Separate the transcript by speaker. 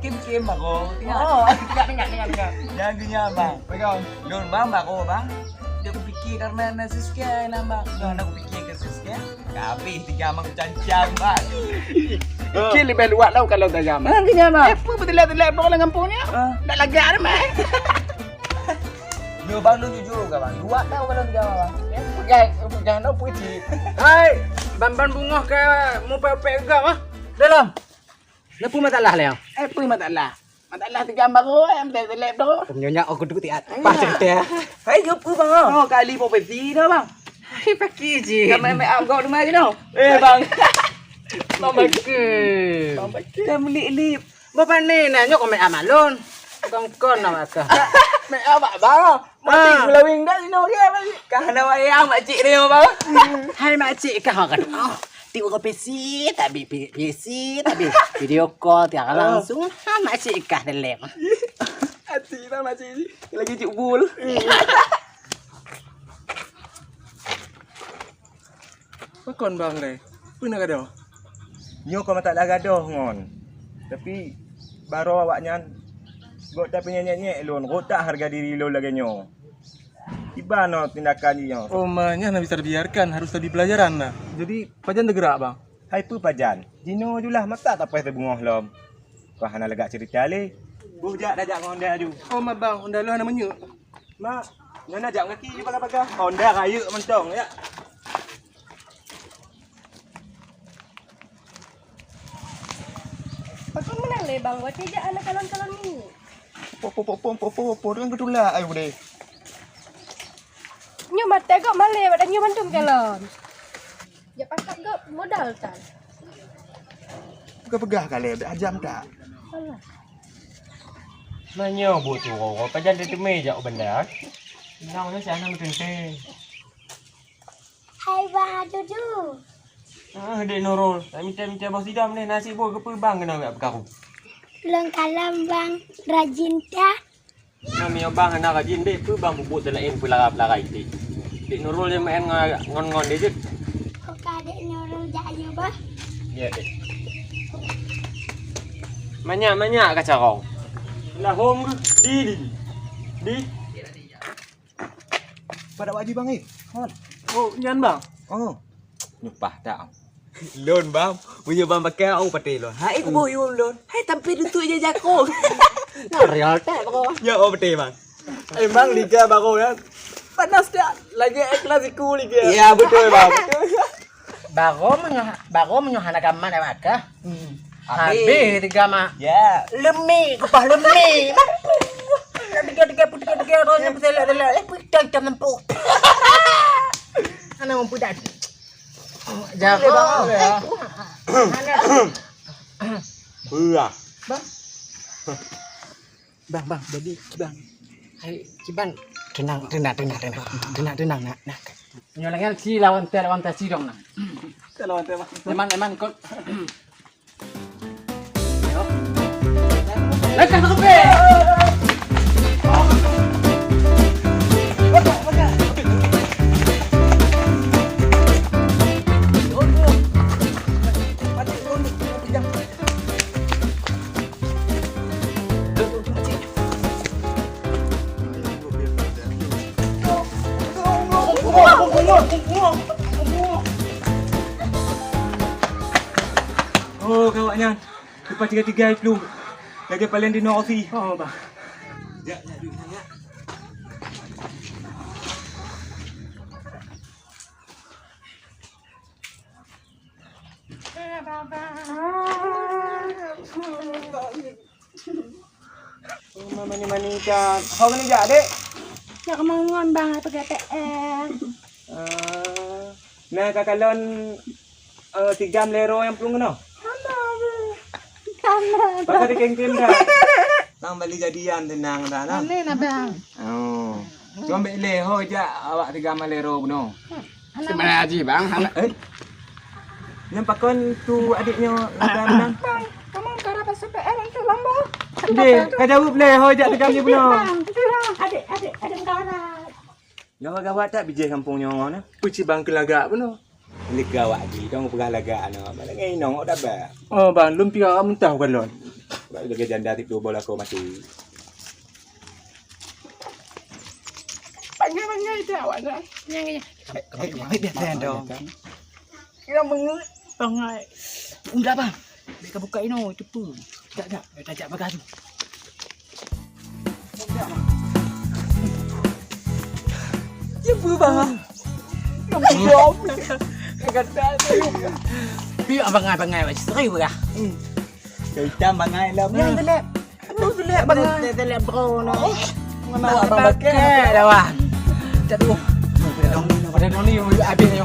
Speaker 1: Kim ako.
Speaker 2: Oo, tingnan.
Speaker 1: Yan, ganyan bang.
Speaker 2: Pegang.
Speaker 1: Doon bang, bako bang? Hindi ako pikir karena nasisya na bang. Doon ako pikir ke sisya. Kapi, tiga mang cancang bang.
Speaker 2: Kili beluat lau kalau dah jam.
Speaker 1: Ganyan bang.
Speaker 2: Apa betul-betul bro lang kampungnya? Dah lega mah.
Speaker 1: Yo bang, lu jujur ka bang? Dua tau kalau tiga bang.
Speaker 2: Pegang dah puji. Hai, ban bunga ke mau pegang ah. Dalam. Lepu masalah leo. Apa masalah? Masalah tiga baru yang betul-betul tu. Nyonya aku dulu tiat. Pas cerita.
Speaker 1: Hai, yo pu bang. Oh, kali mau peti dah bang.
Speaker 2: Hai pakai je.
Speaker 1: Kami make up kau rumah je tau. Bang.
Speaker 2: Mama ke.
Speaker 1: Dah beli lip.
Speaker 2: Bapak ni nanya kau make amalon. Kongkon nama ke.
Speaker 1: Make up bang. Mati glowing dah sini dia bang. Kahana wayang makcik dia bang.
Speaker 2: Hai makcik kau kan. Tiba ke PC tapi video call tiap langsung. Ha makcik kah dalam.
Speaker 1: Hati dah makcik lagi cik bul.
Speaker 3: Pakon bang le. Puna gadoh.
Speaker 4: Nyo kau tak lah gadoh ngon. Tapi baru awaknya buat tapi nyek-nyek lon. Rotak harga diri lo lagi nyo. Tiba no tindakan nyo.
Speaker 3: Oh mahnya nak bisa dibiarkan harus lebih pelajaran lah. Jadi pajan tergerak bang.
Speaker 4: Hai pu pajan. Jino julah mata tak payah terbungah lom. Kau hana legak cerita le. Bujak dajak ngonda aju.
Speaker 3: Oh mah bang, unda lu hana menyu.
Speaker 4: Mak, ngana jak ngaki je pakai-pakai. Honda kayu mentong ya.
Speaker 5: Pakon mana le bang? Wajah je anak kalon-kalon ni.
Speaker 4: Popo dengan ketula ayo deh.
Speaker 5: Nyu mata kau male, pada nyu bantum kalon. Ya pasak kau modal kan.
Speaker 4: Kau pegah kali ajam tak.
Speaker 5: Alah.
Speaker 6: Nanya buat tu orang pajan dia temui je benda. Nang ni saya nak tente.
Speaker 5: Hai bang Dudu.
Speaker 6: Dek Nurul, saya minta bos idam ni nasi buat ke bang kena enggak berkaru.
Speaker 5: Pulang kalam bang, rajin dah.
Speaker 6: Kami bang nak rajin dek pu bang bubut telain pelara-pelara itu. Dek Nurul dia main ngon-ngon dia je.
Speaker 5: Kau kadek nyorol jayu bah.
Speaker 6: Ya dek. Banyak kacarong. Lah home ke? Di.
Speaker 4: Pada wajib bang
Speaker 3: Oh, nyan bang.
Speaker 4: Oh. Nyupah tak.
Speaker 1: Lon bang, punya bang pakai au pati lon. Hai ku boy lon. Hai tampil untuk je jako.
Speaker 2: Real tak bro.
Speaker 1: Ya au pati bang. Emang liga baru ya. Panas dia. Lagi klasiko liga. Iya betul bang.
Speaker 2: Bago menyuhana kaman ya maka. Habis tiga mah.
Speaker 1: Ya.
Speaker 2: Lemi, kepah lemi. Tiga orangnya betul-betul. Kita mampu. Ana mampu dah. Jago ya.
Speaker 4: Belah.
Speaker 2: Bang, jadi bang. Hai, Ciban. Tenang nak. Nyolengnya si lawan si dong nak.
Speaker 3: Kalau ante bang.
Speaker 2: Eman kok. Yo. Lekas ke be.
Speaker 4: Oh kawaknya. Lepas 3-3 itu. Lagi paling di Norsi.
Speaker 3: Oh bang.
Speaker 4: Ya, duduk. Mani kan. Kau ni jak dek.
Speaker 5: Ya kemanguan bang, apa KTM?
Speaker 4: Nah kakalon 3 lero yang perlu kena.
Speaker 5: Kanan.
Speaker 4: Pakai kengkem dah. Tang balik jadian tenang dah nah.
Speaker 5: Mana nak bang?
Speaker 4: Oh. Cuma ambil leho je awak 3 lero beno.
Speaker 2: Sebenarnya aja bang.
Speaker 4: Nampak kan tu adiknya ada menang.
Speaker 5: Bang, kamu cara pasal PL itu lama.
Speaker 4: Dek, kau jawab leho je 3 je beno.
Speaker 5: Adik kawan.
Speaker 4: Gawat-gawat tak bijih kampungnya orang nah.
Speaker 3: Puci bang kelagak benar.
Speaker 4: Lega awak di dong pegah laga ana. Malah ngai nong dak ba.
Speaker 3: Oh bang, lumpia kamu tahu kan lon.
Speaker 4: Lagi janda tipu bola kau mati.
Speaker 2: Panggil itu awaknya.
Speaker 1: Biar dong.
Speaker 2: Kira mengut. Pangai. Udah bang. Mereka buka ini itu pun. Tak. Tajak bagas tu.
Speaker 1: Ya bu bang.
Speaker 2: Biar bangai macam serius lah.
Speaker 1: Kita bangai lah.
Speaker 2: Yang telep. Aduh telep bangai. Telep bro no.
Speaker 1: Mana awak bang
Speaker 2: Pakai dah bang. Jatuh. Pada dong ni habis ni.